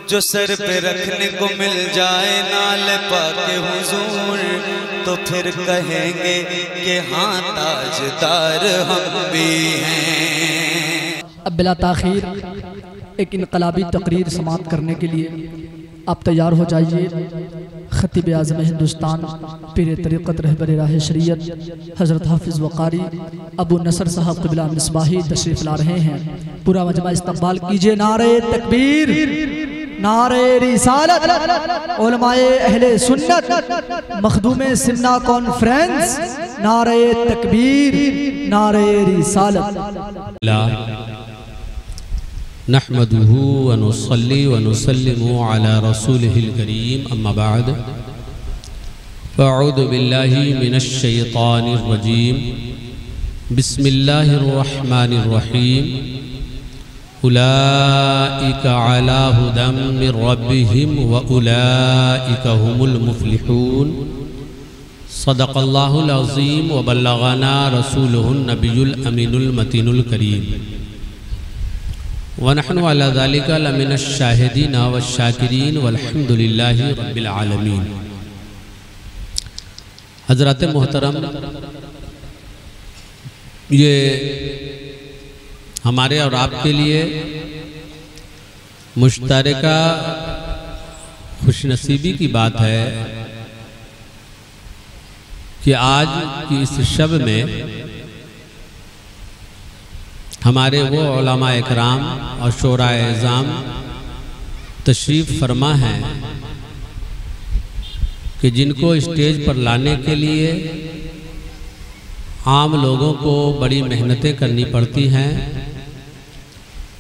جو سر پہ رکھنے کو مل جائے نال پاک حضور تو پھر کہیں گے کہ ہاں تاجدار ہم بھی ہیں۔ اب بلا تاخیر ایک انقلابی تقریر سماعت کرنے کے لیے آپ تیار ہو جائیے۔ خطیب اعظم ہندوستان، پیر طریقت، رہبر راہ شریعت حضرت حافظ وقاری ابو نصر صاحب قبلہ مصباحی تشریف لا رہے ہیں۔ پورا مجمع استقبال کیجئے۔ نعرہ تکبیر، نعرہ رسالت، علماء اہل سنت، مخدوم سمنا کانفرنس، نعرہ تکبیر، نعرہ رسالت۔ نحمده ونصلي ونسلم على رسوله الكريم أما بعد فأعوذ بالله من الشيطان الرجيم بسم الله الرحمن الرحيم أولئك على هدى من ربهم وأولئك هم المفلحون صدق الله العظيم وبلغنا رسوله النبي الأمين المتين الكريم ونحن على ذلك لمن الشاهدين والشاكرين والحمد لله رب العالمين۔ حضرات محترم، یہ ہمارے اور آپ کے لیے مشترکہ خوش نصیبی کی بات ہے کہ آج کی اس شب میں ہمارے وہ علماء اکرام اور شورا اعظام تشریف فرما ہیں کہ جن کو اسٹیج پر لانے کے لیے عام لوگوں کو بڑی محنتیں کرنی پڑتی ہیں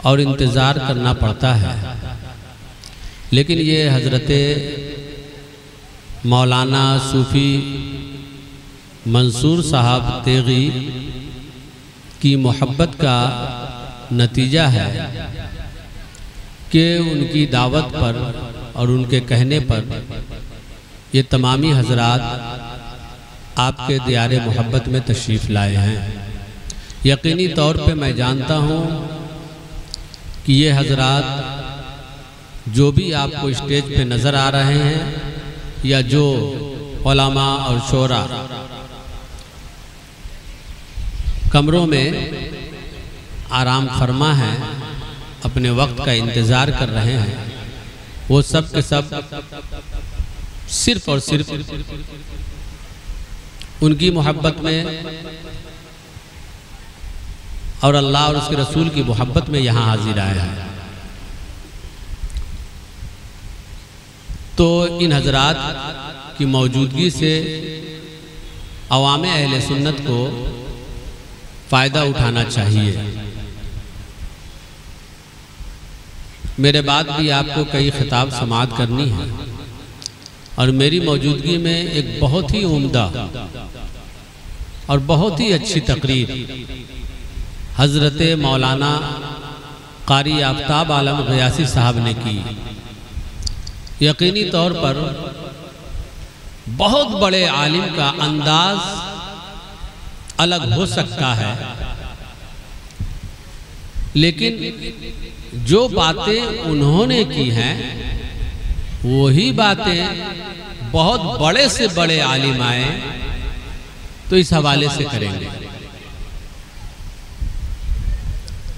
اور انتظار کرنا پڑتا ہے، لیکن یہ حضرت مولانا صوفی منصور صاحب تیغی کی محبت کا نتیجہ ہے کہ ان کی دعوت پر اور ان کے کہنے پر یہ تمامی حضرات آپ کے دیار محبت میں تشریف لائے ہیں۔ یقینی طور پہ میں جانتا ہوں کہ یہ حضرات جو بھی آپ کو اسٹیج پہ نظر آ رہے ہیں یا جو علماء اور شورا کمروں میں آرام فرما ہیں، اپنے وقت کا انتظار کر رہے ہیں، وہ سب کے سب صرف اور صرف ان کی محبت میں اور اللہ اور اس کے رسول کی محبت میں یہاں حاضر آئے ہیں۔ تو ان حضرات کی موجودگی سے عوام اہل سنت کو فائدہ اٹھانا چاہیے۔ میرے بعد بھی آپ کو کئی خطاب سماعت کرنی ہے اور میری موجودگی میں ایک بہت ہی عمدہ اور بہت ہی اچھی تقریر حضرت مولانا قاری آفتاب عالم غیاثی صاحب نے کی۔ یقینی طور پر بہت بڑے عالم کا انداز الگ ہو سکتا ہے، لیکن جو باتیں انہوں نے کی ہیں وہی باتیں بہت بڑے سے بڑے عالم آئے تو اس حوالے سے کریں گے۔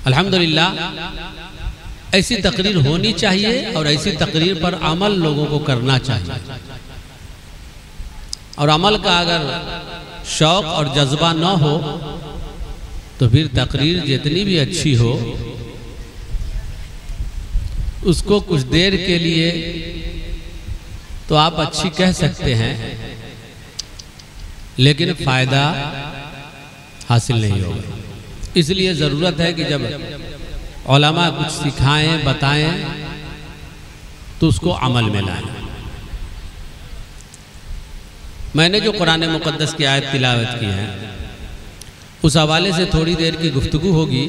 الحمدللہ ایسی تقریر ہونی چاہیے اور ایسی تقریر پر عمل لوگوں کو کرنا چاہیے، اور عمل کا اگر شوق اور جذبہ نہ ہو تو پھر تقریر جتنی بھی اچھی ہو اس کو کچھ دیر کے لیے تو آپ اچھی کہہ سکتے ہیں لیکن فائدہ حاصل نہیں ہوگا۔ اس لیے ضرورت ہے کہ جب علماء کچھ سکھائیں بتائیں تو اس کو عمل میں لائیں۔ میں نے جو قرآن مقدس کی آیت تلاوت کی ہے اس حوالے سے تھوڑی دیر کی گفتگو ہوگی۔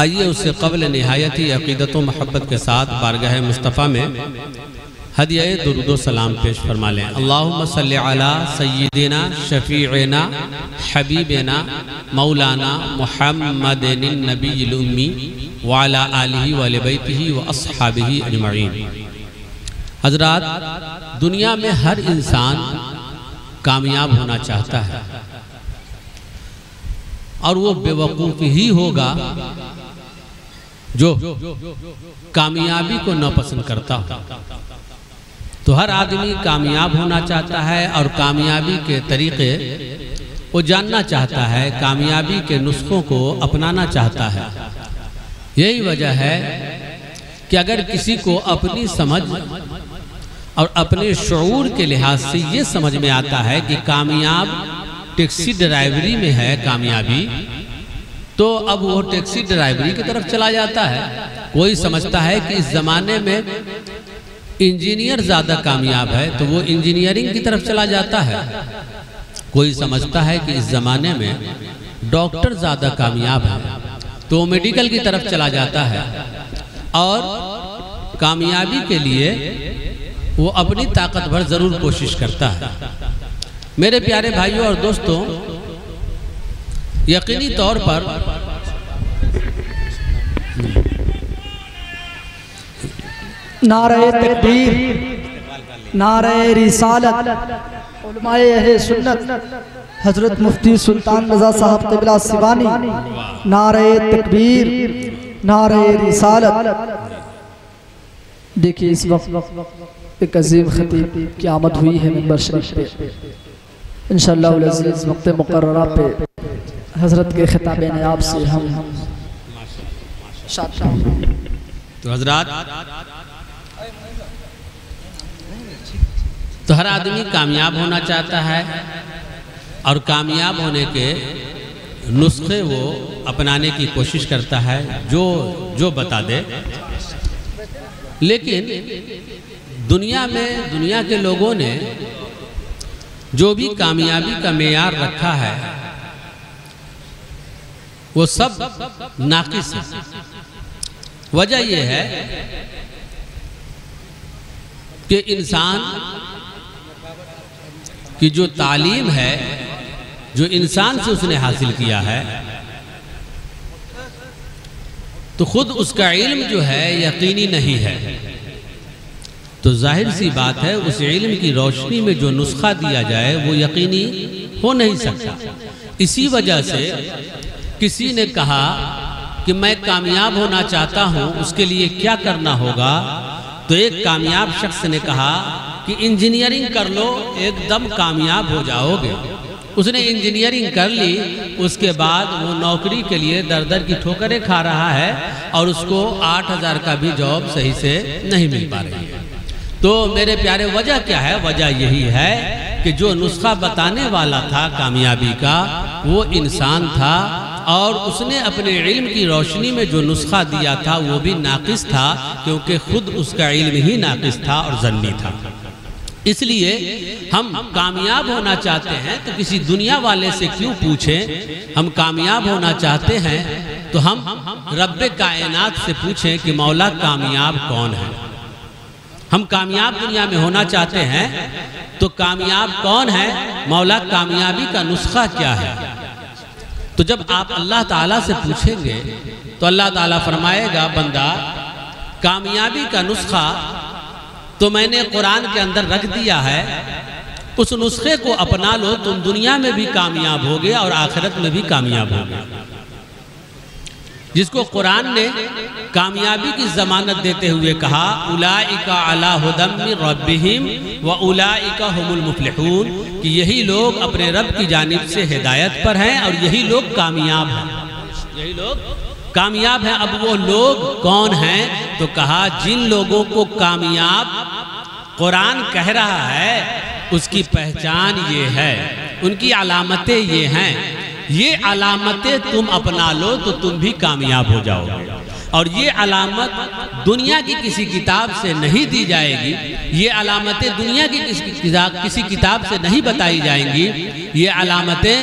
آئیے اس سے قبل نہایت ہی عقیدت و محبت کے ساتھ بارگاہ مصطفیٰ میں ہدیہ درود و سلام پیش فرما لیں۔ اللہم صلی علی سیدنا شفیعنا حبیبنا مولانا محمد النبی الامی وعلی آلہ وآل بیتہ واصحابہ اجمعین۔ حضرات، دنیا میں ہر انسان کامیاب ہونا چاہتا ہے، اور وہ بے وقوف ہی ہوگا جو کامیابی کو ناپسند کرتا ہو۔ تو ہر آدمی کامیاب ہونا چاہتا ہے اور کامیابی کے طریقے وہ جاننا چاہتا ہے، کامیابی کے نسخوں کو اپنانا چاہتا ہے۔ یہی وجہ ہے کہ اگر کسی کو اپنی سمجھ اور اپنے شعور کے لحاظ سے یہ سمجھ میں آتا ہے کہ کامیاب ٹیکسی ڈرائیوری میں ہے کامیابی، تو اب وہ ٹیکسی ڈرائیوری کی طرف چلا جاتا ہے۔ کوئی سمجھتا ہے کہ اس زمانے میں انجینئر زیادہ کامیاب ہے تو وہ انجینئرنگ کی طرف چلا جاتا ہے۔ کوئی سمجھتا ہے کہ اس زمانے میں ڈاکٹر زیادہ کامیاب ہے تو وہ میڈیکل کی طرف چلا جاتا ہے، اور کامیابی کے لیے وہ اپنی طاقت بھر ضرور کوشش کرتا ہے۔ میرے پیارے بھائیوں اور دوستوں، یقینی طور پر نعرہ تکبیر، نعرہ رسالت، علماء اہل سنت حضرت مفتی سلطان رضا صاحب قبلہ سیوانی، نعرہ تکبیر، نعرہ رسالت۔ دیکھیے اس وقت ایک عظیم خطیب کی آمد ہوئی ہے منبر شریف پہ۔ انشاءاللہ العزیز وقت مقررہ پہ حضرت کے خطاب نیاب سے ہم تو حضرات، تو ہر آدمی کامیاب ہونا چاہتا ہے اور کامیاب ہونے کے نسخے وہ اپنانے کی کوشش کرتا ہے جو بتا دے۔ لیکن دنیا میں دنیا کے لوگوں نے جو بھی کامیابی کا معیار رکھا ہے وہ سب ناقص ہے۔ وجہ یہ ہے کہ انسان کی جو تعلیم ہے، جو انسان سے اس نے حاصل کیا ہے، تو خود اس کا علم جو ہے یقینی نہیں ہے۔ تو ظاہر سی بات ہے اس علم کی روشنی میں جو نسخہ دیا جائے وہ یقینی ہو نہیں سکتا۔ اسی وجہ سے کسی نے کہا کہ میں کامیاب ہونا چاہتا ہوں، اس کے لیے کیا کرنا ہوگا؟ تو ایک کامیاب شخص نے کہا کہ انجینئرنگ کر لو، ایک دم کامیاب ہو جاؤ گے۔ اس نے انجینئرنگ کر لی، اس کے بعد وہ نوکری کے لیے در در کی ٹھوکریں کھا رہا ہے اور اس کو 8,000 کا بھی جاب صحیح سے نہیں مل پا رہی ہے۔ تو میرے پیارے، وجہ کیا ہے؟ وجہ یہی ہے کہ جو نسخہ بتانے والا تھا کامیابی کا وہ انسان تھا، اور اس نے اپنے علم کی روشنی میں جو نسخہ دیا تھا وہ بھی ناقص تھا، کیونکہ خود اس کا علم ہی ناقص تھا اور ظنی تھا۔ اس لیے ہم کامیاب ہونا چاہتے ہیں تو کسی دنیا والے سے کیوں پوچھیں؟ ہم کامیاب ہونا چاہتے ہیں تو ہم رب کائنات سے پوچھیں کہ مولا کامیاب کون ہے؟ ہم کامیاب دنیا میں ہونا چاہتے ہیں تو کامیاب کون ہے؟ مولا کامیابی کا نسخہ کیا ہے؟ تو جب آپ اللہ تعالیٰ سے پوچھیں گے تو اللہ تعالیٰ فرمائے گا، بندہ کامیابی کا نسخہ تو میں نے قرآن کے اندر رکھ دیا ہے، اس نسخے کو اپنا لو، تم دنیا میں بھی کامیاب ہوگے اور آخرت میں بھی کامیاب ہوگے۔ جس کو قرآن نے کامیابی کی ضمانت دیتے ہوئے کہا، اولئک علی ھدی من ربہم واولئک ھم المفلحون، کہ یہی لوگ اپنے رب کی جانب سے ہدایت پر ہیں اور یہی لوگ کامیاب ہیں۔ یہی لوگ کامیاب ہیں۔ اب وہ لوگ کون ہیں؟ تو کہا جن لوگوں کو کامیاب قرآن کہہ رہا ہے اس کی پہچان یہ ہے، ان کی علامتیں یہ ہیں، یہ علامتیں تم اپنا لو تو تم بھی کامیاب ہو جاؤ گے۔ اور یہ علامت دنیا کی کسی کتاب سے نہیں دی جائے گی، یہ علامتیں دنیا کی کسی کتاب سے نہیں بتائی جائیں گی، یہ علامتیں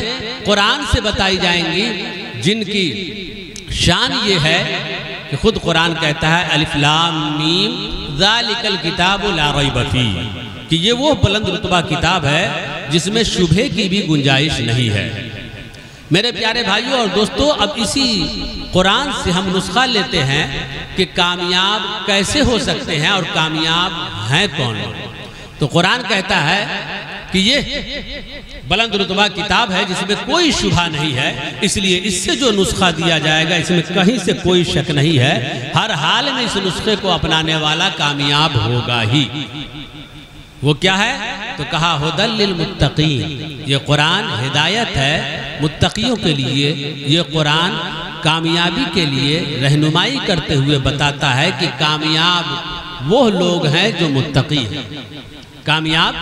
قرآن سے بتائی جائیں گی، جن کی شان یہ ہے کہ خود قرآن کہتا ہے الف لام میم ذالک الکتاب لا ریب فیہ، کہ یہ وہ بلند رتبہ کتاب ہے جس میں شبہے کی بھی گنجائش نہیں ہے۔ میرے پیارے بھائیوں اور دوستو، اب اسی قرآن سے ہم نسخہ لیتے ہیں کہ کامیاب کیسے ہو سکتے ہیں اور کامیاب ہیں کون۔ تو قرآن کہتا ہے کہ یہ بلند رتبہ کتاب ہے جس میں کوئی شبہ نہیں ہے، اس لیے اس سے جو نسخہ دیا جائے گا اس میں کہیں سے کوئی شک نہیں ہے، ہر حال میں اس نسخے کو اپنانے والا کامیاب ہوگا ہی۔ وہ کیا ہے؟ تو کہا ھدی للمتقین، یہ قرآن ہدایت ہے متقیوں کے لیے، یہ قرآن کامیابی کے لیے رہنمائی کرتے ہوئے بتاتا ہے کہ کامیاب وہ لوگ ہیں جو متقی ہیں، کامیاب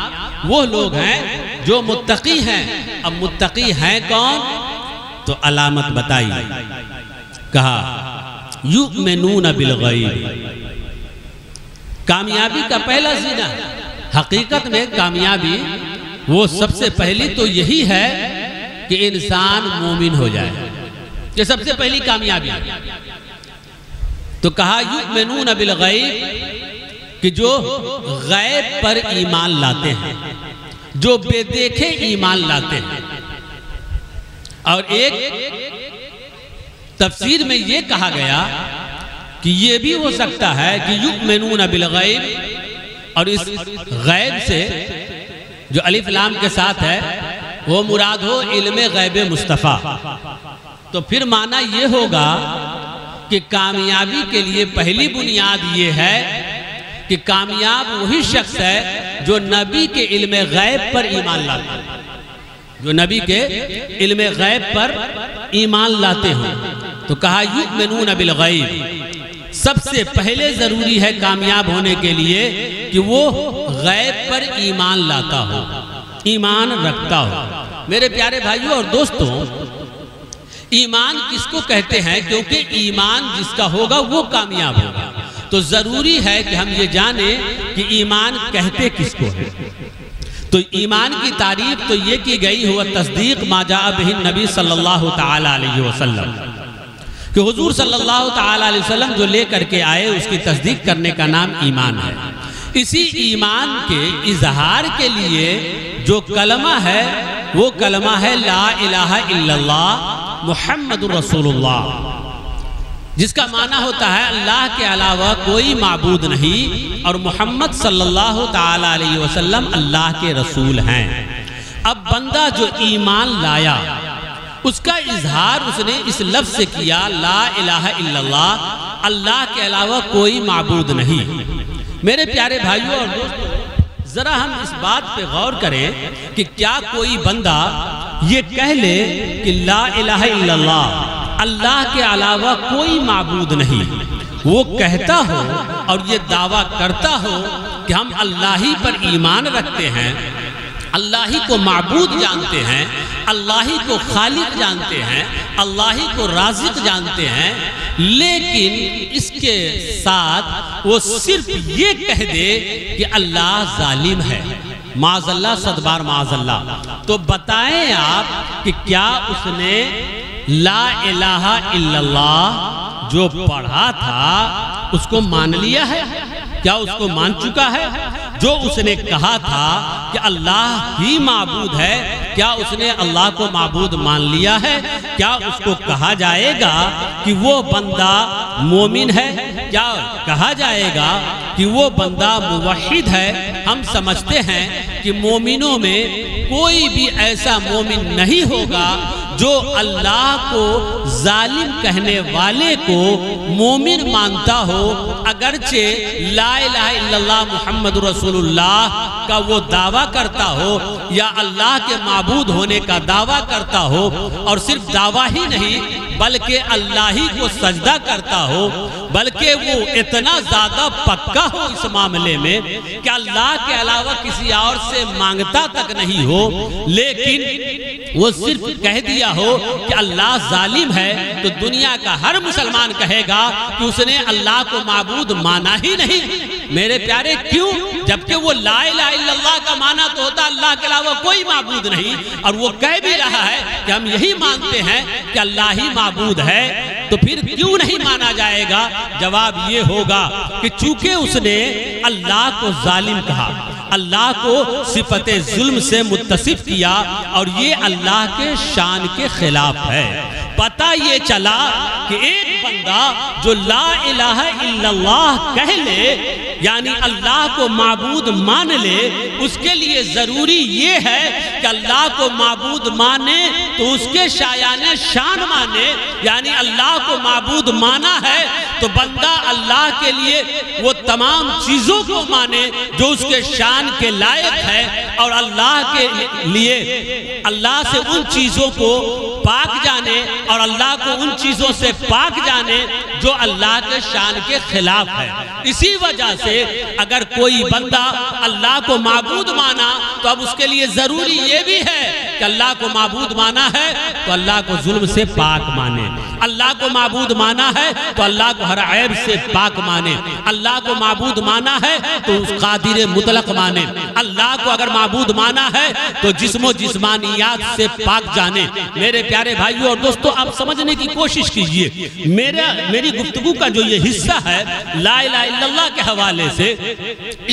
وہ لوگ ہیں جو متقی ہیں۔ اب متقی ہیں کون؟ تو علامت بتائی، کہا یؤمنون بالغیب، کامیابی کا پہلا زینہ۔ حقیقت میں کامیابی وہ سب سے پہلی تو یہی ہے کہ انسان مومن ہو جائے، یہ سب سے پہلی کامیابی۔ تو کہا یؤمنون بالغیب، کہ جو غیب پر ایمان لاتے ہیں، جو بے دیکھے ایمان لاتے ہیں۔ اور ایک تفسیر میں یہ کہا گیا کہ یہ بھی ہو سکتا ہے کہ یؤمنون بالغیب، اور اس غیب سے جو الف لام کے ساتھ ہے وہ مراد ہو علم غیب مصطفیٰ۔ تو پھر معنی یہ ہوگا کہ کامیابی کے لیے پہلی بنیاد یہ ہے کہ کامیاب وہی شخص ہے جو نبی کے علم غیب پر ایمان لاتے ہیں، جو نبی کے علم غیب پر ایمان لاتے ہیں۔ تو کہا یؤمنون بالغیب، سب سے پہلے ضروری ہے کامیاب ہونے کے لیے کہ وہ غیب پر ایمان لاتا ہو، ایمان رکھتا ہو۔ میرے پیارے بھائیوں اور دوستوں، ایمان کس کو کہتے ہیں؟ کیونکہ ایمان جس کا ہوگا وہ کامیاب ہوگا۔ تو ضروری ہے کہ ہم یہ جانیں کہ ایمان کہتے کس کو ہے۔ تو ایمان کی تعریف تو یہ کی گئی ہوا تصدیق ما جاء بہ النبی صلی اللہ تعالی علیہ وسلم، کہ حضور صلی اللہ تعالی علیہ وسلم جو لے کر کے آئے اس کی تصدیق کرنے کا نام ایمان ہے۔ اسی ایمان کے اظہار کے لیے جو کلمہ ہے وہ کلمہ ہے لا الہ الا اللہ محمد رسول اللہ، جس کا معنی ہوتا ہے اللہ کے علاوہ کوئی معبود نہیں اور محمد صلی اللہ تعالی علیہ وسلم اللہ کے رسول ہیں۔ اب بندہ جو ایمان لایا اس کا اظہار اس نے اس لفظ سے کیا لا الہ الا اللہ، اللہ کے علاوہ کوئی معبود نہیں۔ میرے پیارے بھائیوں اور دوستوں، ذرا ہم اس بات پہ غور کریں کہ کیا کوئی بندہ یہ کہہ لے کہ لا الہ الا اللہ، اللہ کے علاوہ کوئی معبود نہیں، وہ کہتا ہو اور یہ دعویٰ کرتا ہو کہ ہم اللہ ہی پر ایمان رکھتے ہیں، اللہ ہی کو معبود جانتے ہیں، اللہ ہی کو خالق جانتے ہیں، اللہ ہی کو رازق جانتے ہیں، لیکن اس کے ساتھ وہ صرف یہ کہہ دے کہ اللہ ظالم ہے، معاذ اللہ، صد بار معاذ اللہ۔ تو بتائیں آپ کہ کیا اس نے لا الہ الا اللہ جو پڑھا تھا اس کو مان لیا ہے؟ کیا اس کو مان چکا ہے؟ جو اس نے کہا تھا کہ اللہ ہی معبود ہے، کیا اس نے اللہ کو معبود مان لیا ہے؟ کیا اس کو کہا جائے گا کہ وہ بندہ مومن ہے؟ کیا کہا جائے گا کہ وہ بندہ موحد ہے؟ ہم سمجھتے ہیں کہ مومنوں میں کوئی بھی ایسا مومن نہیں ہوگا جو اللہ کو ظالم کہنے والے کو مومن مانتا ہو، اگرچہ لا الہ الا اللہ محمد رسول اللہ کا وہ دعویٰ کرتا ہو یا اللہ کے معبود ہونے کا دعویٰ کرتا ہو، اور صرف دعویٰ ہی نہیں بلکہ اللہ ہی کو سجدہ کرتا ہو، بلکہ وہ اتنا زیادہ پکا ہو اس معاملے میں کہ اللہ کے علاوہ کسی اور سے مانگتا تک نہیں ہو، لیکن وہ صرف کہہ دیا ہو کہ اللہ ظالم ہے، تو دنیا کا ہر مسلمان کہے گا کہ اس نے اللہ کو معبود مانا ہی نہیں۔ میرے پیارے، کیوں؟ جبکہ وہ لا الہ الا اللہ کا معنی تو ہوتا اللہ کے علاوہ کوئی معبود نہیں، اور وہ کہہ بھی رہا ہے کہ ہم یہی مانتے ہیں کہ اللہ ہی معبود ہے۔ تو پھر کیوں نہیں مانا جائے گا؟ جواب یہ ہوگا کہ چونکہ اس نے اللہ کو ظالم کہا، اللہ کو صفت ظلم سے متصف کیا، اور یہ اللہ کے شان کے خلاف ہے۔ پتہ یہ چلا کہ ایک بندہ جو لا الہ الا اللہ کہہ لے، یعنی اللہ کو معبود مان لے، اس کے لیے ضروری یہ ہے کہ اللہ کو معبود مانے تو اس کے شایان شان مانے، یعنی اللہ کو معبود مانا ہے تو بندہ اللہ کے لیے وہ تمام چیزوں کو مانے جو اس کے شان کے لائق ہے، اور اللہ کے لیے اللہ سے ان چیزوں کو پاک جانے اور اللہ کو ان چیزوں سے پاک جانے جو اللہ کے شان کے خلاف ہے۔ اسی وجہ سے اگر کوئی بندہ اللہ کو معبود مانا تو اب اس کے لیے ضروری یہ بھی ہے کہ اللہ کو معبود مانا ہے تو اللہ کو ظلم سے پاک مانے، اللہ کو معبود مانا ہے تو اللہ کو ہر عیب سے پاک مانے، اللہ کو معبود مانا ہے تو اس قادر مطلق مانے، اللہ کو اگر معبود مانا ہے تو جسم و جسمانیات سے پاک جانے۔ میرے پیارے بھائیوں اور دوستو، آپ سمجھنے کی کوشش کیجئے، میری گفتگو کا جو یہ حصہ ہے لا الہ الا اللہ کے حوالے سے،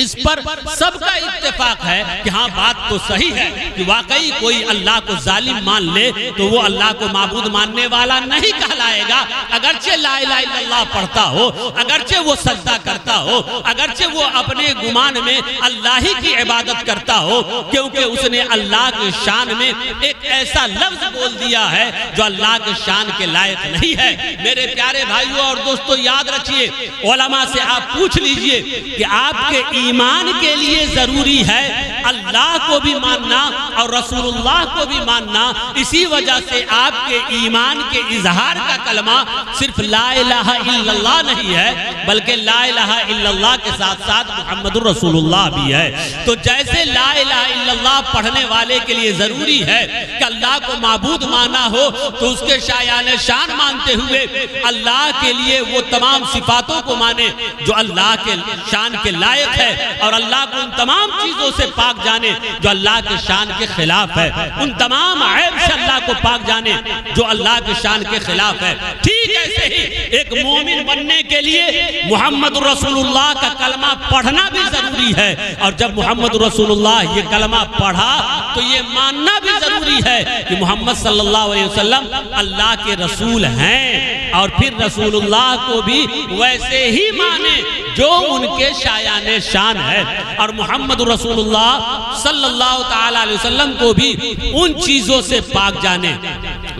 اس پر سب کا اتفاق ہے کہ ہاں بات تو صحیح ہے کہ واقعی کوئی اللہ کو ظالم مان لے تو وہ اللہ کو معبود ماننے والا نہیں کہلائے گا، اگرچہ لا الہ الا اللہ پڑھتا ہو، اگرچہ وہ سجدہ کرتا ہو، اگرچہ وہ اپنے گمان میں اللہ ہی کی عبادت کرتا ہو، کیونکہ اس نے اللہ کے شان میں ایک ایسا لفظ بول دیا ہے جو اللہ کے شان کے لائق نہیں ہے۔ میرے پیارے بھائیوں اور دوستو، یاد رکھیے، علماء سے آپ پوچھ لیجئے کہ آپ کے ایمان کے لیے ضروری ہے اللہ کو بھی ماننا اور رسول اللہ کو بھی ماننا۔ اسی وجہ سے آپ کے ایمان کے اظہار کا کلمہ صرف لا الہ الا اللہ نہیں ہے، بلکہ لا الہ الا اللہ کے ساتھ ساتھ محمد الرسول اللہ بھی ہے۔ تو جیسے لا الہ الا اللہ پڑھنے والے کے لیے ضروری ہے کہ اللہ کو معبود مانا ہو تو اس کے شایان شان مانتے ہوئے اللہ کے لیے وہ تمام صفاتوں کو مانے جو اللہ کے شان کے لائق ہے، اور اللہ کو ان تمام چیزوں سے پاک جانے جو اللہ کے شان کے خلاف ہے، ان تمام عیب سے اللہ کو پاک جانے جو اللہ کے شان کے خلاف ہے۔ ٹھیک ایسے ہی ایک مومن بننے کے لیے محمد رسول اللہ کا کلمہ پڑھنا بھی ضروری ہے، اور جب محمد رسول اللہ یہ کلمہ پڑھا تو یہ ماننا بھی ضروری ہے کہ محمد صلی اللہ علیہ وسلم اللہ کے رسول ہیں، اور پھر رسول اللہ کو بھی ویسے ہی مانے جو ان کے شایان شان ہے، اور محمد رسول اللہ صلی اللہ تعالی علیہ وسلم کو بھی ان چیزوں سے پاک جانے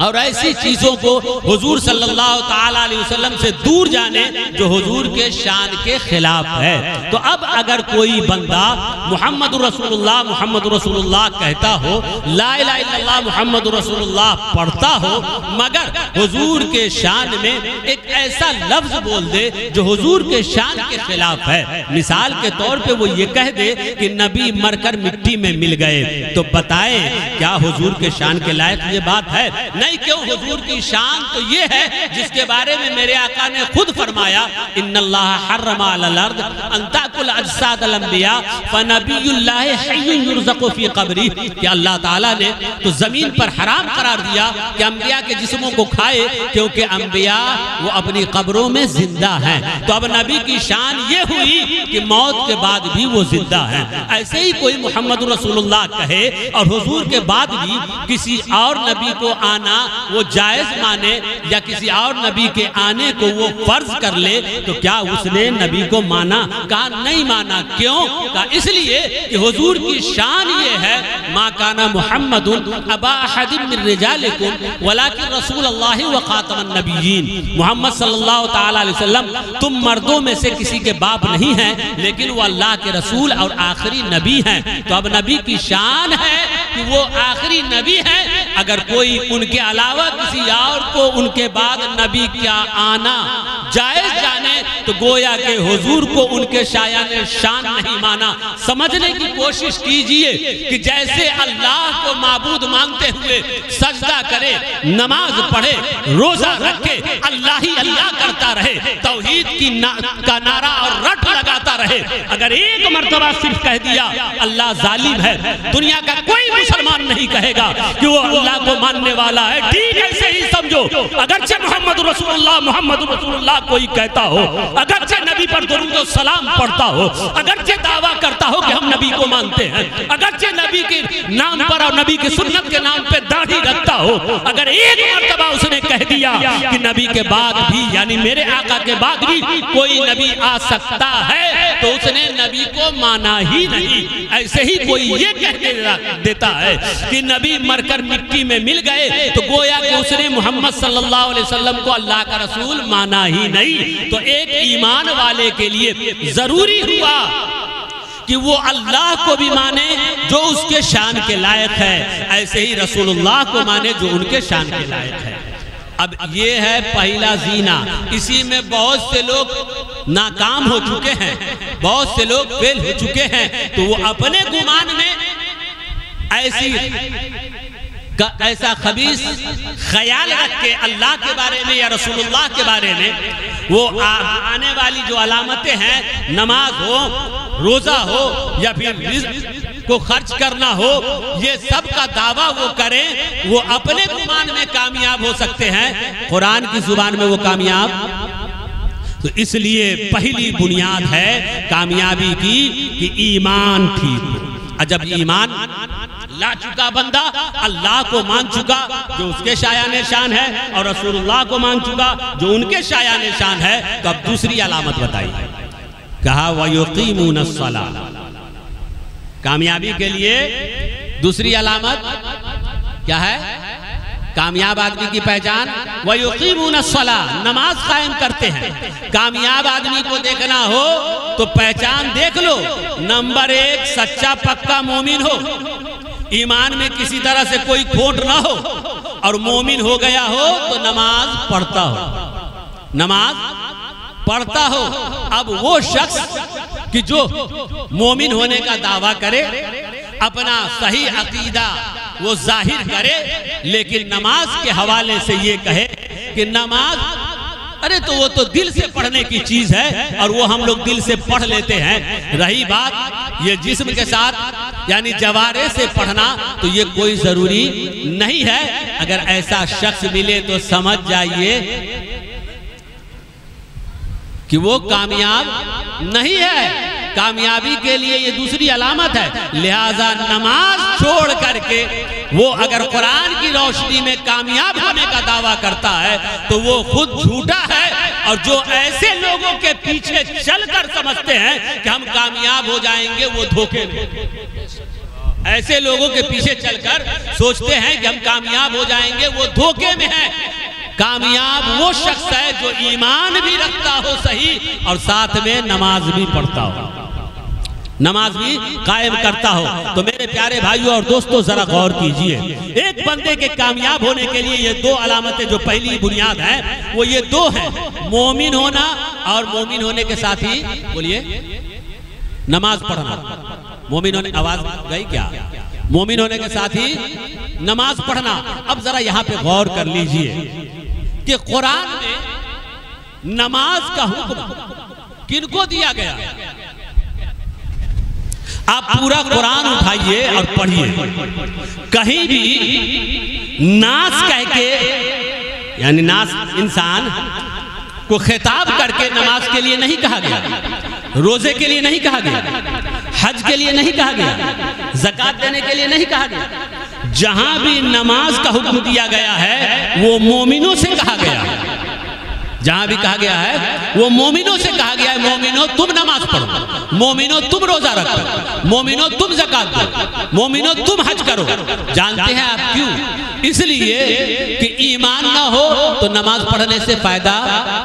اور ایسی چیزوں کو حضور صلی اللہ تعالی علیہ وسلم سے دور جانے جو حضور کے شان کے خلاف ہے۔ تو اب اگر کوئی بندہ محمد رسول اللہ کہتا ہو، لا الہ الا اللہ محمد رسول اللہ پڑھتا ہو، مگر حضور کے شان میں ایک ایسا لفظ بول دے جو حضور کے شان کے خلاف ہے، مثال کے طور پہ وہ یہ کہہ دے کہ نبی مر کر مٹی میں مل گئے، تو بتائیں کیا حضور کے شان کے لائق یہ بات ہے؟ نہیں، کیوں؟ حضور کی شان تو یہ ہے جس کے بارے میں میرے آقا نے خود فرمایا، ان اللہ حرم علی الارض ان تاکل اجساد الانبیاء فنبی اللہ حی یرزق فی قبری، کہ اللہ تعالیٰ نے تو زمین پر حرام قرار دیا کہ انبیاء کے جسموں کو کھائے، کیونکہ انبیاء وہ اپنی قبروں میں زندہ ہیں۔ تو اب نبی کی شان یہ ہوئی کہ موت کے بعد بھی وہ زندہ ہیں۔ ایسے ہی کوئی محمد رسول اللہ کہے اور حضور کے بعد بھی کسی اور نبی کو آنا وہ جائز مانے یا کسی اور نبی کے آنے کو وہ فرض کر لے، تو کیا اس نے نبی کو مانا؟ کہا نہیں مانا۔ کیوں؟ کہا اس لیے کہ حضور کی شان یہ ہے، ما کان محمد ابا احد من رجالکم ولکن رسول اللہ و خاتم النبیین، محمد صلی اللہ تعالی علیہ وسلم تم مردوں میں سے کسی کے باپ نہیں ہیں، لیکن وہ اللہ کے رسول اور آخری نبی ہیں۔ تو اب نبی کی شان ہے کہ وہ آخری نبی ہیں، اگر کوئی ان کے علاوہ کسی اور کو ان کے بعد نبی کیا آنا جائز جانے تو گویا کہ حضور کو ان کے شایان شان نہیں مانا۔ سمجھنے کی کوشش کیجئے کہ جیسے اللہ کو معبود مانتے ہوئے سجدہ کرے، نماز پڑھے، روزہ رکھے، اللہ ہی اللہ کرتا رہے، توحید کا نعرہ اور رٹ لگاتا رہے، رہے. اگر ایک مرتبہ صرف کہہ دیا اللہ ظالم ہے، دنیا کا کوئی مسلمان نہیں کہے گا کہ وہ اللہ کو ماننے والا ہے. ٹھیک ایسے ہی سمجھو، اگرچہ محمد رسول اللہ کوئی کہتا ہو، اگرچہ نبی پر درود و سلام پڑھتا ہو، اگرچہ دعویٰ کرتا ہو کہ ہم نبی کو مانتے ہیں، اگرچہ نبی کے نام پر اور نبی کی سنت کے نام پہ داڑھی رکھتا ہو، اگر ایک مرتبہ اس نے کہہ دیا کہ نبی کے بعد بھی، یعنی میرے آقا کے بعد بھی کوئی نبی آ سکتا ہے، تو اس نے نبی کو مانا ہی نہیں. ایسے ہی کوئی یہ کہہ دیتا ہے کہ نبی مر کر مٹی میں مل گئے تو گویا کہ اس نے محمد صلی اللہ علیہ وسلم کو اللہ کا رسول مانا ہی نہیں. تو ایک ایمان والے کے لیے ضروری ہوا کہ وہ اللہ کو بھی مانے جو اس کے شان کے لائق ہے، ایسے ہی رسول اللہ کو مانے جو ان کے شان کے لائق ہے. اب یہ ہے پہلا زینہ. اسی میں بہت سے لوگ ناکام ہو چکے ہیں، بہت سے لوگ فیل ہو چکے ہیں. تو وہ اپنے گمان میں ایسا خبیث خیال رکھ کے اللہ کے بارے میں یا رسول اللہ کے بارے میں وہ آنے والی جو علامتیں ہیں، نماز ہو، روزہ ہو یا پھر رزق کو خرچ کرنا ہو، یہ سب کا دعویٰ وہ کریں، وہ اپنے گمان میں کامیاب ہو سکتے ہیں، قرآن کی زبان میں وہ کامیاب. تو اس لیے پہلی بنیاد ہے کامیابی کی کہ ایمان ٹھیک ہو. جب ایمان لا چکا بندہ، اللہ کو مان چکا جو اس کے شایان شان ہے اور رسول اللہ کو مان چکا جو ان کے شایان شان ہے، تو اب دوسری علامت بتائی. کہا وَيُقِيمُونَ الصَّلَاةَ. کامیابی کے لیے دوسری علامت کیا ہے؟ کامیاب آدمی کی پہچان وَيُقِيمُونَ الصَّلَاةَ، نماز قائم کرتے ہیں. کامیاب آدمی کو دیکھنا ہو تو پہچان دیکھ لو. نمبر 1، سچا پکا مومن ہو، ایمان میں کسی طرح سے کوئی کھوٹ نہ ہو، اور مومن ہو گیا ہو تو نماز پڑھتا ہو، نماز پڑھتا ہو. اب وہ شخص کہ جو مومن ہونے کا دعویٰ کرے، اپنا صحیح عقیدہ وہ ظاہر کرے، لیکن نماز کے حوالے سے یہ کہے کہ نماز، ارے تو وہ تو دل سے پڑھنے کی چیز ہے اور وہ ہم لوگ دل سے پڑھ لیتے ہیں. رہی بات یہ جسم کے ساتھ یعنی جوارے سے پڑھنا، تو یہ کوئی ضروری نہیں ہے. اگر ایسا شخص ملے تو سمجھ جائیے کہ وہ کامیاب نہیں ہے. کامیابی کے لیے یہ دوسری علامت ہے. لہذا نماز چھوڑ کر کے وہ اگر قرآن کی روشنی میں کامیاب ہونے کا دعویٰ کرتا ہے تو وہ خود جھوٹا ہے. اور جو ایسے لوگوں کے پیچھے چل کر سمجھتے ہیں کہ ہم کامیاب ہو جائیں گے، وہ دھوکے میں. ایسے لوگوں کے پیچھے چل کر سوچتے ہیں کہ ہم کامیاب ہو جائیں گے، وہ دھوکے میں ہیں. کامیاب وہ شخص ہے جو ایمان بھی رکھتا ہو صحیح اور ساتھ میں نماز بھی پڑھتا ہو، نماز بھی قائم کرتا ہو. تو میرے پیارے بھائیوں اور دوستوں ذرا غور کیجئے، ایک بندے کے کامیاب ہونے کے لیے یہ دو علامتیں جو پہلی بنیاد ہیں وہ یہ دو ہیں، مومن ہونا اور مومن ہونے کے ساتھ ہی بولیے نماز پڑھنا. مومن ہونے، آواز گئی کیا؟ مومن ہونے کے ساتھ ہی نماز پڑھنا. اب ذرا یہاں پہ غور کر لیجئے کہ قرآن میں نماز کا حکم کن کو دیا گیا؟ آپ پورا قرآن اٹھائیے اور پڑھیے، کہیں بھی ناس کہہ کے یعنی ناس انسان کو خطاب کر کے نماز کے لیے نہیں کہا گیا، روزے کے لیے نہیں کہا گیا، حج کے لیے نہیں کہا گیا، زکوٰۃ دینے کے لیے نہیں کہا گیا. جہاں بھی نماز کا حکم دیا گیا ہے وہ مومنوں سے کہا گیا ہے. جہاں بھی کہا گیا ہے وہ مومنوں سے کہا گیا ہے. مومنوں تم نماز پڑھو، مومنوں تم روزہ رکھو، مومنوں تم زکوٰۃ دو، مومنوں تم حج کرو. جانتے ہیں آپ کیوں؟ اس لیے کہ ایمان نہ ہو تو نماز پڑھنے سے فائدہ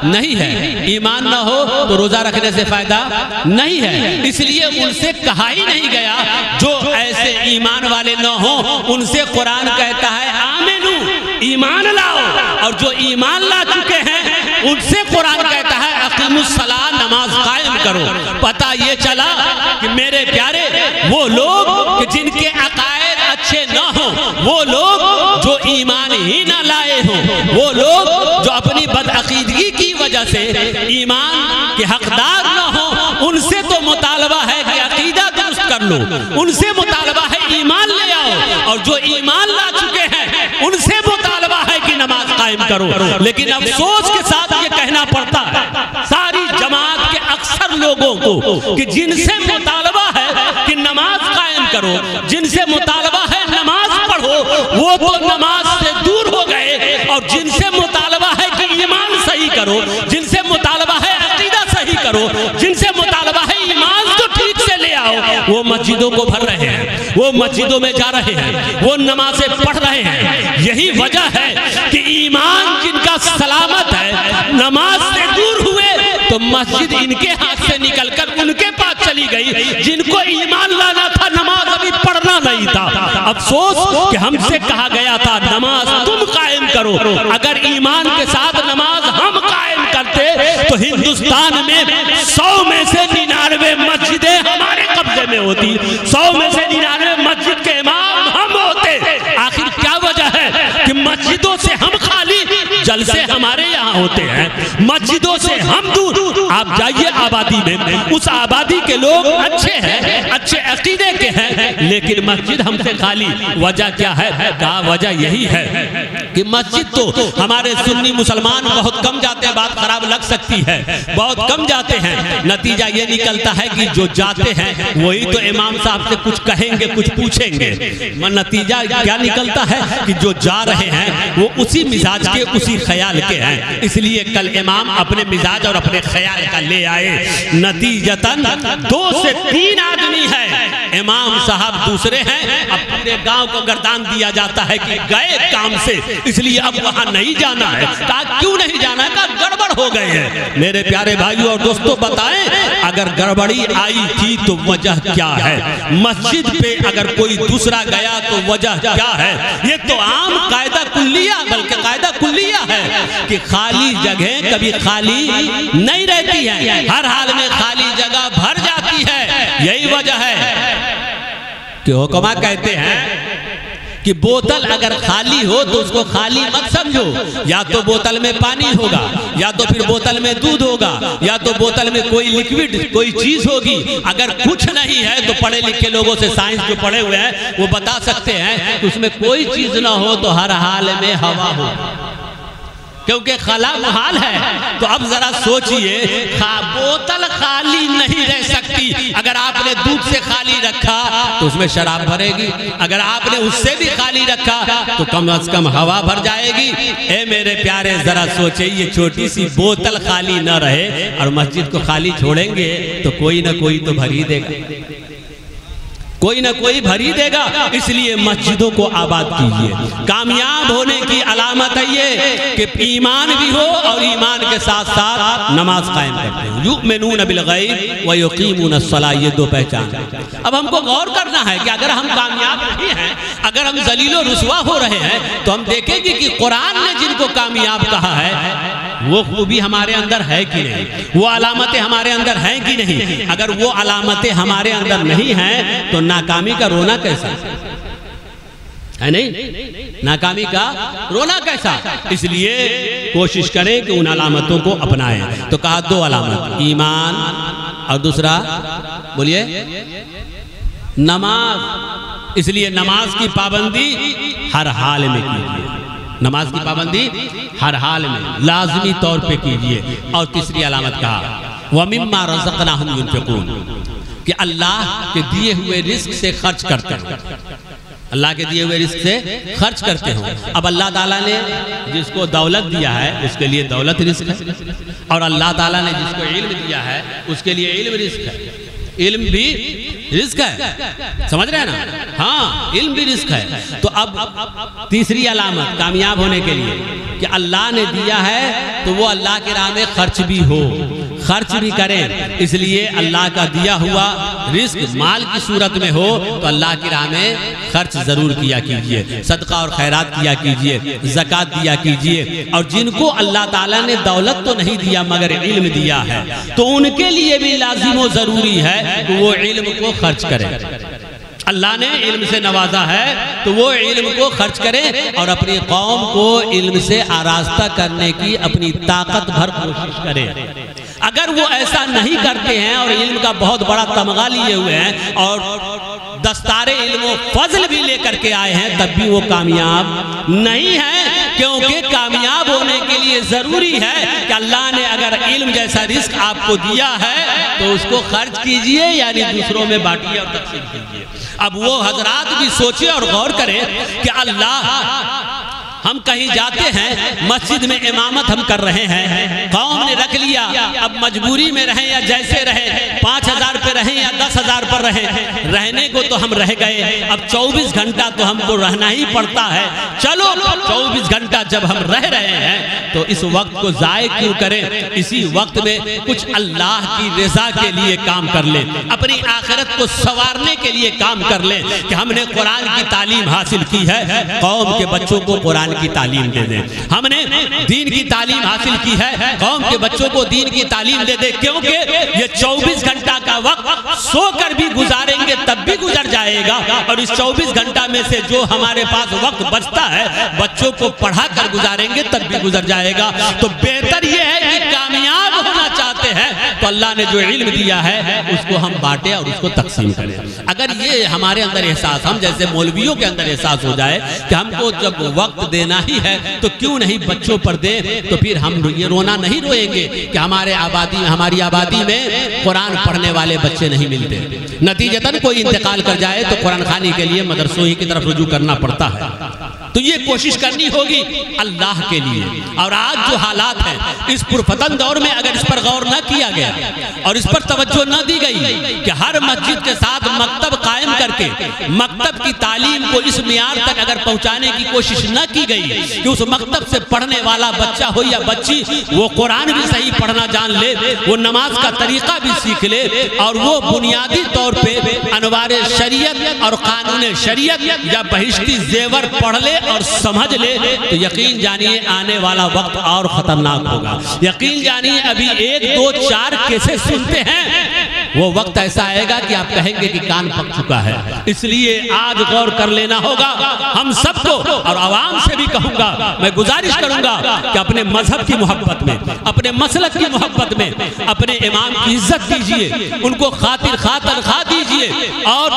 نہیں ہے، ایمان نہ ہو تو روزہ رکھنے سے فائدہ نہیں ہے. اس لیے ان سے کہا ہی نہیں گیا. جو ایسے ایمان والے نہ ہوں ان سے قرآن کہتا ہے آمنو، ایمان لاؤ. اور جو ایمان لا چکے ہیں ان سے قرآن کہتا ہے اقیم الصلاۃ، نماز قائم کرو. پتہ یہ چلا کہ میرے پیارے وہ لوگ کہ جن کے عقائد اچھے نہ ہوں، وہ لوگ جو ایمان ہی نہ لائے ہوں، وہ لوگ جو اپنی بدعقیدگی کی وجہ سے ایمان کے حقدار نہ ہوں، ان سے تو لو، ان سے مطالبہ ہے ایمان لے آؤ، اور جو ایمان لا چکے ہیں ان سے مطالبہ ہے کہ نماز قائم کرو۔ لیکن افسوس کے ساتھ یہ کہنا پڑتا ہے ساری جماعت کے اکثر لوگوں کو کہ جن سے مطالبہ ہے کہ نماز قائم کرو، جن سے مطالبہ ہے نماز پڑھو، وہ تو نماز سے دور ہو گئے، اور جن سے مطالبہ ہے کہ ایمان صحیح کرو، جن سے مطالبہ ہے عقیدہ صحیح کرو، جن سے مطالبہ ہے ایمان تو ٹھیک سے لے آؤ، وہ مسجدوں کو بھر رہے ہیں، وہ مسجدوں میں جا رہے ہیں، وہ نمازیں پڑھ رہے ہیں۔ یہی وجہ ہے کہ ایمان جن کا سلامت ہے نماز سے دور ہوئے تو مسجد ان کے ہاتھ سے نکل کر ان کے پاس چلی گئی، جن کو ایمان لانا تھا نماز ابھی پڑھنا نہیں تھا۔ افسوس کہ ہم سے کہا گیا تھا نماز تم قائم کرو، اگر ایمان کے ساتھ نماز ہم قائم کرتے تو ہندوستان میں 100 میں سے 99 مسجدیں ہمارے قبضے میں ہوتی، 100 میں سے 99 مسجد کے امام ہم ہوتے۔ آخر کیا وجہ ہے کہ مسجدوں سے ہم خالی، جلسے ہمارے یہاں ہوتے ہیں، مسجدوں سے ہم دور۔ آپ جائیے آبادی میں، اس آبادی کے لوگ اچھے ہیں، اچھے عقیدے کے ہیں، لیکن مسجد ہم سے خالی۔ وجہ کیا ہے؟ کہا وجہ یہی ہے کہ مسجد تو ہمارے سنی مسلمان بہت کم جاتے ہیں، بات خراب لگ سکتی ہے، بہت کم جاتے ہیں، نتیجہ یہ نکلتا ہے کہ جو جاتے ہیں وہی تو امام صاحب سے کچھ کہیں گے، کچھ پوچھیں گے۔ نتیجہ کیا نکلتا ہے کہ جو جا رہے ہیں وہ اسی مزاج کے، اسی خیال کے ہیں، اس لیے کل امام اپنے مزاج اور اپنے خیال کا لے آئے، نتیجتاً 2 سے 3 آدمی ہے، امام صاحب دوسرے ہیں، اب پورے گاؤں کو گردان دیا جاتا ہے کہ گئے کام سے، اس لیے اب وہاں نہیں جانا ہے۔ کہا کیوں نہیں جانا ہے؟ کہا گڑبڑ ہو گئے ہیں۔ میرے پیارے بھائیوں اور دوستوں بتائیں اگر گڑبڑی آئی تھی تو وجہ کیا ہے؟ مسجد پہ اگر کوئی دوسرا گیا تو وجہ کیا ہے؟ یہ تو عام قاعدہ کلیہ، بلکہ قاعدہ کلیہ ہے کہ خالی جگہیں کبھی خالی نہیں رہتی ہیں، ہر حال میں خالی جگہ بھر جاتی ہے۔ یہی وجہ ہے کہ حکماء کہتے ہیں کہ بوتل اگر خالی ہو تو اس کو خالی مت سمجھو، یا تو بوتل میں پانی ہوگا، یا تو پھر بوتل میں دودھ ہوگا، یا تو بوتل میں کوئی لیکوڈ کوئی چیز ہوگی۔ اگر کچھ نہیں ہے تو پڑھے لکھے لوگوں سے، سائنس جو پڑھے ہوئے ہیں وہ بتا سکتے ہیں کہ اس میں کوئی چیز نہ ہو تو ہر حال میں ہوا ہو، کیونکہ خلا محال ہے۔ تو اب ذرا سوچئے، بوتل خالی نہیں رہ سکتی، اگر آپ نے دودھ سے خالی رکھا تو اس میں شراب بھرے گی، اگر آپ نے اس سے بھی خالی رکھا تو کم از کم ہوا بھر جائے گی۔ اے میرے پیارے ذرا سوچئے، یہ چھوٹی سی بوتل خالی نہ رہے اور مسجد کو خالی چھوڑیں گے تو کوئی نہ کوئی تو بھر ہی دے گا، کوئی نہ کوئی بھر ہی دے گا۔ اس لیے مسجدوں کو آباد کیجئے۔ کامیاب ہونے کی علامت ہے یہ کہ ایمان بھی ہو اور ایمان کے ساتھ ساتھ نماز قائم کرتے ہیں۔ یؤمنون بالغیب ویقیمون الصلاۃ، یہ 2 پہچان۔ اب ہم کو غور کرنا ہے کہ اگر ہم کامیاب نہیں ہیں، اگر ہم ذلیل و رسوا ہو رہے ہیں تو ہم دیکھیں گے کہ قرآن نے جن کو کامیاب کہا ہے وہ خوبی ہمارے اندر ہے کہ نہیں، وہ علامتیں ہمارے اندر ہیں کہ نہیں۔ اگر وہ علامتیں ہمارے اندر نہیں ہیں تو ناکامی کا رونا کیسا ہے؟ نہیں، ناکامی کا رونا کیسا؟ اس لیے کوشش کریں کہ ان علامتوں کو اپنائیں۔ تو کہا 2 علامت، ایمان اور دوسرا بولیے نماز۔ اس لیے نماز کی پابندی ہر حال میں کیجیے، نماز کی پابندی ہر حال میں لازمی طور پہ کیجئے۔ اور تیسری علامت کہا وَمِمَّا رَزَقْنَاهُمْ يُنْفِقُونَ، کہ اللہ کے دیے ہوئے رزق سے خرچ کرتے ہیں، اللہ کے دیے ہوئے رزق سے خرچ کرتے ہوں۔ اب اللہ تعالیٰ نے جس کو دولت دیا ہے اس کے لیے دولت رزق ہے، اور اللہ تعالیٰ نے جس کو علم دیا ہے اس کے لیے علم رزق ہے۔ علم بھی رزق ہے، سمجھ رہے ہیں نا؟ ہاں، علم بھی رزق ہے۔ تو اب تیسری علامت کامیاب ہونے کے لیے کہ اللہ نے دیا ہے تو وہ اللہ کی راہ میں خرچ بھی ہو، خرچ بھی کریں۔ اس لیے اللہ کا دیا ہوا رزق مال کی صورت میں ہو تو اللہ کی راہ میں خرچ ضرور کیا کیجئے، صدقہ اور خیرات کیا کیجئے، زکوٰۃ دیا کیجئے۔ اور جن کو اللہ تعالیٰ نے دولت تو نہیں دیا مگر علم دیا ہے تو ان کے لیے بھی لازم و ضروری ہے کہ وہ علم کو خرچ کریں۔ اللہ نے علم سے نوازا ہے تو وہ علم کو خرچ کریں اور اپنی قوم کو علم سے آراستہ کرنے کی اپنی طاقت بھر کوشش کریں۔ اگر وہ ایسا نہیں کرتے ہیں اور علم کا بہت بڑا تمغہ لیے ہوئے ہیں اور دستار علم و فضل بھی لے کر کے آئے ہیں، تب بھی وہ کامیاب نہیں ہے، کیونکہ کامیاب ہونے کے لیے ضروری ہے کہ اللہ نے اگر علم جیسا رزق آپ کو دیا ہے تو اس کو خرچ کیجئے، یعنی دوسروں میں بانٹیے اور تقسیم کیجئے۔ اب وہ حضرات بھی سوچیں اور غور کریں کہ اللہ، ہم کہیں جاتے ہیں، مسجد میں امامت ہم کر رہے ہیں، قوم نے رکھ لیا، اب مجبوری میں رہیں یا جیسے رہیں، 5,000 پہ رہیں یا 10,000 پر رہیں، رہنے کو تو ہم رہ گئے، اب 24 گھنٹہ تو ہم کو رہنا ہی پڑتا ہے۔ چلو 24 گھنٹہ جب ہم رہ رہے ہیں تو اس وقت کو ضائع کیوں کریں، اسی وقت میں کچھ اللہ کی رضا کے لیے کام کر لیں، اپنی آخرت کو سنوارنے کے لیے کام کر لیں کہ ہم نے قرآن کی تعلیم حاصل کی ہے، قوم کے بچوں کو قرآن کی تعلیم دے دیں، ہم نے دین کی تعلیم حاصل کی ہے، قوم کے بچوں کو دین کی تعلیم دے دیں، کیونکہ یہ 24 گھنٹہ کا وقت سو کر بھی گزاریں گے تب بھی گزر جائے گا، اور اس 24 گھنٹہ میں سے جو ہمارے پاس وقت بچتا ہے بچوں کو پڑھا کر گزاریں گے تب بھی گزر جائے گا۔ تو بہتر یہ ہے کہ کامیاب ہونا چاہتے ہیں تو اللہ نے جو علم دیا ہے اس کو ہم بانٹیں اور اس کو تقسیم کریں۔ اگر یہ ہمارے اندر احساس، ہم جیسے مولویوں کے اندر احساس ہو جائے کہ ہم کو جب وقت دینا ہی ہے تو کیوں نہیں بچوں پر دیں، تو پھر ہم یہ رونا نہیں روئیں گے کہ ہماری آبادی میں قرآن پڑھنے والے بچے نہیں ملتے، نتیجتاً کوئی انتقال کر جائے تو قرآن خوانی کے لیے مدرسوں ہی کی طرف رجوع کرنا پڑتا ہے۔ تو یہ کوشش کرنی ہوگی اللہ کے لیے۔ اور آج جو حالات ہیں اس پرفتن دور میں اگر اس پر غور نہ کیا گیا اور اس پر توجہ نہ دی گئی کہ ہر مسجد کے ساتھ مکتب قائم کر کے مکتب کی تعلیم کو اس معیار تک اگر پہنچانے کی کوشش نہ کی گئی کہ اس مکتب سے پڑھنے والا بچہ ہو یا بچی وہ قرآن بھی صحیح پڑھنا جان لے، وہ نماز کا طریقہ بھی سیکھ لے، اور وہ بنیادی طور پہ انوار شریعت اور قانون شریعت یا بہشتی زیور پڑھ لے اور سمجھ لے، تو یقین جانیے آنے والا وقت اور خطرناک ہوگا۔ یقین جانیے ابھی 1 2 4 کیسے سنتے ہیں، وہ وقت ایسا آئے گا کہ آپ کہیں گے کہ کان پک چکا ہے۔ اس لیے آج غور کر لینا ہوگا ہم سب کو، اور عوام سے بھی کہوں گا، میں گزارش کروں گا کہ اپنے مذہب کی محبت میں، اپنے مسلک کی محبت میں اپنے امام کی عزت کیجئے، ان کو خاطر خواہ دیجئے اور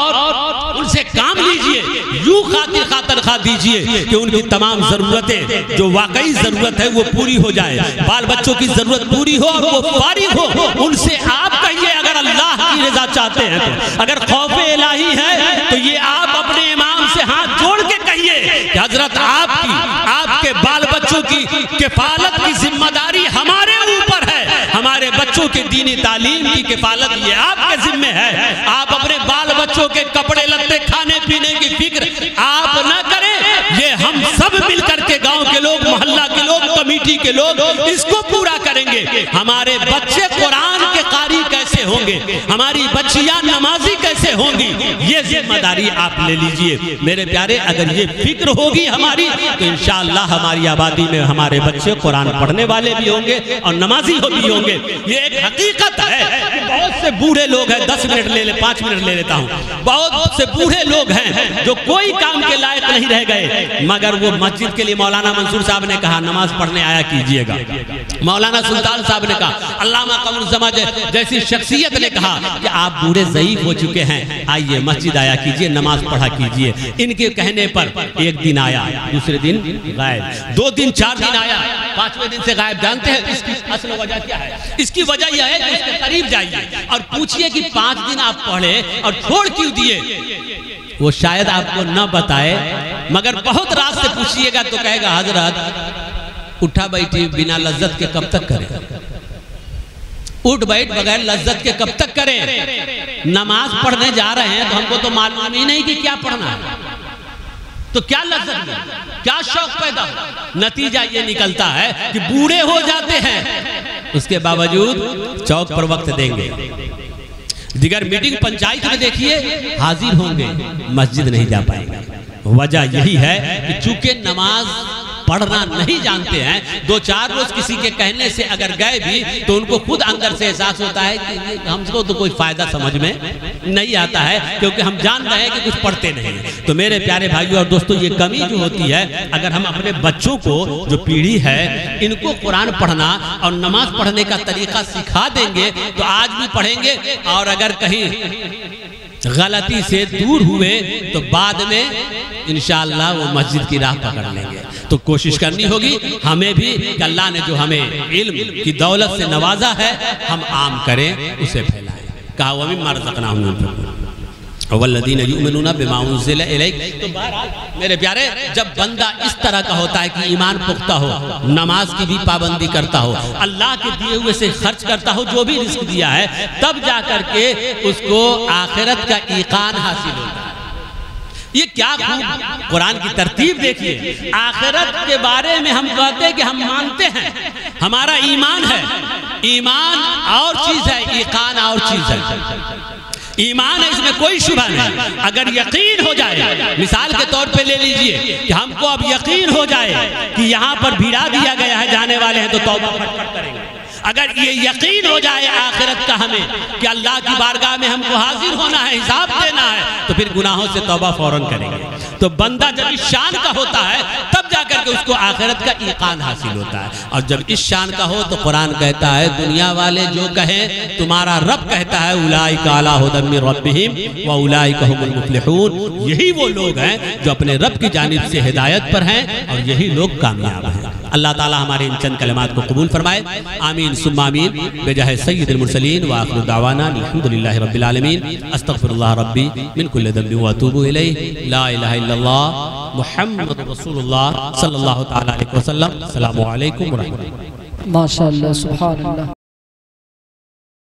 ان سے کام لیجئے، یوں خاطر خواہ دیجئے کہ ان کی تمام ضرورتیں جو واقعی ضرورت ہے وہ پوری ہو جائے، بال بچوں کی ضرورت پوری ہو اور وہ فارغ ہو۔ ان سے آپ کہیے اگر اللہ کی رضا چاہتے ہیں تو، اگر خوف الہی ہے تو یہ آپ اپنے امام سے ہاتھ جوڑ کے کہیے کہ حضرت آپ کے بال بچوں کی کفالت کی ذمہ داری ہمارے اوپر ہے، ہمارے بچوں کے دینی تعلیم کی کفالت یہ آپ کے ذمہ ہے۔ آپ اپنے بال بچوں کے کپڑے لتے کھانے پینے کی فکر آپ نہ کریں، یہ ہم سب مل کر کے گاؤں کے لوگ، محلہ کے لوگ، کمیٹی کے لوگ اس کو پورا کریں گے۔ ہمارے بچے قرآن کے قاری کیسے ہوں گے، ہماری بچیاں نمازی کیسے ہوں گی، یہ ذمہ داری آپ لے لیجئے۔ میرے پیارے، اگر یہ فکر ہوگی ہماری تو انشاءاللہ ہماری آبادی میں ہمارے بچے قرآن پڑھنے والے بھی ہوں گے اور نمازی بھی ہوں گے۔ یہ ایک حقیقت ہے کہ بہت سے بوڑھے لوگ ہیں، 10 منٹ لے لے، 5 منٹ لے لیتا ہوں، بہت سے بوڑھے لوگ ہیں جو کوئی کام کے لائق نہیں رہ گئے، مگر وہ مسجد کے لیے مولانا منصور صاحب نے کہا نماز پڑھنے آیا کیجئے گا، مولانا سلطان صاحب نے کہا، علامہ قمر الزمان جیسی شخصیت نے کہا کہ آپ بوڑھے ضعیف ہو چکے ہیں، آئیے مسجد آیا کیجئے، نماز پڑھا کیجئے۔ ان کے کہنے پر ایک دن آیا، دوسرے دن غائب، 2 دن 4 دن آیا، 5ویں دن سے غائب۔ جانتے ہیں اس کی اصل وجہ کیا ہے؟ اس کی وجہ یہ ہے کہ اس کے قریب جائیے اور پوچھئے کہ 5 دن آپ پڑھے اور چھوڑ کیوں دیے؟ وہ شاید آپ کو نہ بتائے، مگر بہت راز سے پوچھئے گا تو کہے گا حضرت اٹھا بیٹھی بنا لذت کے کب تک کریں، اٹھ بیٹھ بغیر لذت کے کب تک کریں، نماز پڑھنے جا رہے ہیں تو ہم کو تو معلوم ہی نہیں کہ کیا پڑھنا ہے، تو کیا لذت ہے، کیا شوق پیدا ہو؟ نتیجہ یہ نکلتا ہے کہ بوڑھے ہو جاتے ہیں، اس کے باوجود چوک پر وقت دیں گے، دیگر میٹنگ پنچایت میں دیکھیے حاضر ہوں گے، مسجد نہیں جا پائیں گے۔ وجہ یہی ہے کہ چونکہ نماز پڑھنا نہیں جانتے ہیں، 2-4 روز کسی کے کہنے سے اگر گئے بھی تو ان کو خود اندر سے احساس ہوتا ہے کہ ہم کو تو کوئی فائدہ سمجھ میں نہیں آتا ہے، کیونکہ ہم جان رہے ہیں کہ کچھ پڑھتے نہیں ہیں۔ تو میرے پیارے بھائیوں اور دوستوں، یہ کمی جو ہوتی ہے، اگر ہم اپنے بچوں کو، جو پیڑھی ہے، ان کو قرآن پڑھنا اور نماز پڑھنے کا طریقہ سکھا دیں گے تو آج بھی پڑھیں گے، اور اگر کہیں غلطی سے دور ہوئے تو بعد میں انشاءاللہ وہ مسجد کی راہ پکڑ لیں گے۔ تو کوشش کرنی ہوگی ہمیں بھی کہ اللہ نے جو ہمیں علم کی دولت سے نوازا ہے ہم عام کریں، اسے پھیلائیں۔ کہا وَمِمَّا رَزَقْنَاهُمْ يُنْفِقُونَ وَالَّذِينَ يُؤْمِنُونَ بِمَا أُنزِلَ إِلَيْكَ۔ تو بہرحال میرے پیارے، جب بندہ اس طرح کا ہوتا ہے کہ ایمان پختہ ہو، نماز کی بھی پابندی کرتا ہو، اللہ کے دیے ہوئے سے خرچ کرتا ہو جو بھی رزق دیا ہے، تب جا کر کے اس کو آخرت کا ایقان حاصل ہوتا ہے۔ یہ کیا خوب قرآن کی ترتیب دیکھیے، آخرت کے بارے میں ہم کہتے ہیں کہ ہم مانتے ہیں، ہمارا ایمان ہے، ایمان اور چیز ہے، ایقان اور چیز ہے۔ ایمان ہے، اس میں کوئی شبہ نہیں۔ اگر یقین ہو جائے، مثال کے طور پہ لے لیجئے کہ ہم کو اب یقین ہو جائے کہ یہاں پر بھیڑا دیا گیا ہے، جانے والے ہیں، تو توبہ پھٹ پھٹ کریں گے۔ اگر یہ یقین ہو جائے آخرت کا ہمیں کہ اللہ کی بارگاہ میں ہم کو حاضر ہونا ہے، حساب دینا ہے، تو پھر گناہوں سے توبہ فوراً کریں گے۔ تو بندہ جب اس شان کا ہوتا ہے تب جا کر کے اس کو آخرت کا ایقان حاصل ہوتا ہے، اور جب اس شان کا ہو تو قرآن کہتا ہے دنیا والے جو کہیں تمہارا رب کہتا ہے اولئک علی ھدی من ربہم واولئک ھم المفلحون، یہی وہ لوگ ہیں جو اپنے رب کی جانب سے ہدایت پر ہیں اور یہی لوگ کامیاب ہیں۔ اللہ تعالی ہمارے ان چند کلمات کو قبول فرمائے، آمین ثم آمین، بجاہ سید المرسلین وآخر دعوانا الحمدللہ رب العالمین۔ استغفر اللہ ربی من کل ذنب واتوب الیہ، لا الہ الا اللہ محمد رسول اللہ صلی اللہ تعالی علیہ وسلم۔ السلام علیکم ورحمۃ اللہ۔ ماشاءاللہ، سبحان اللہ۔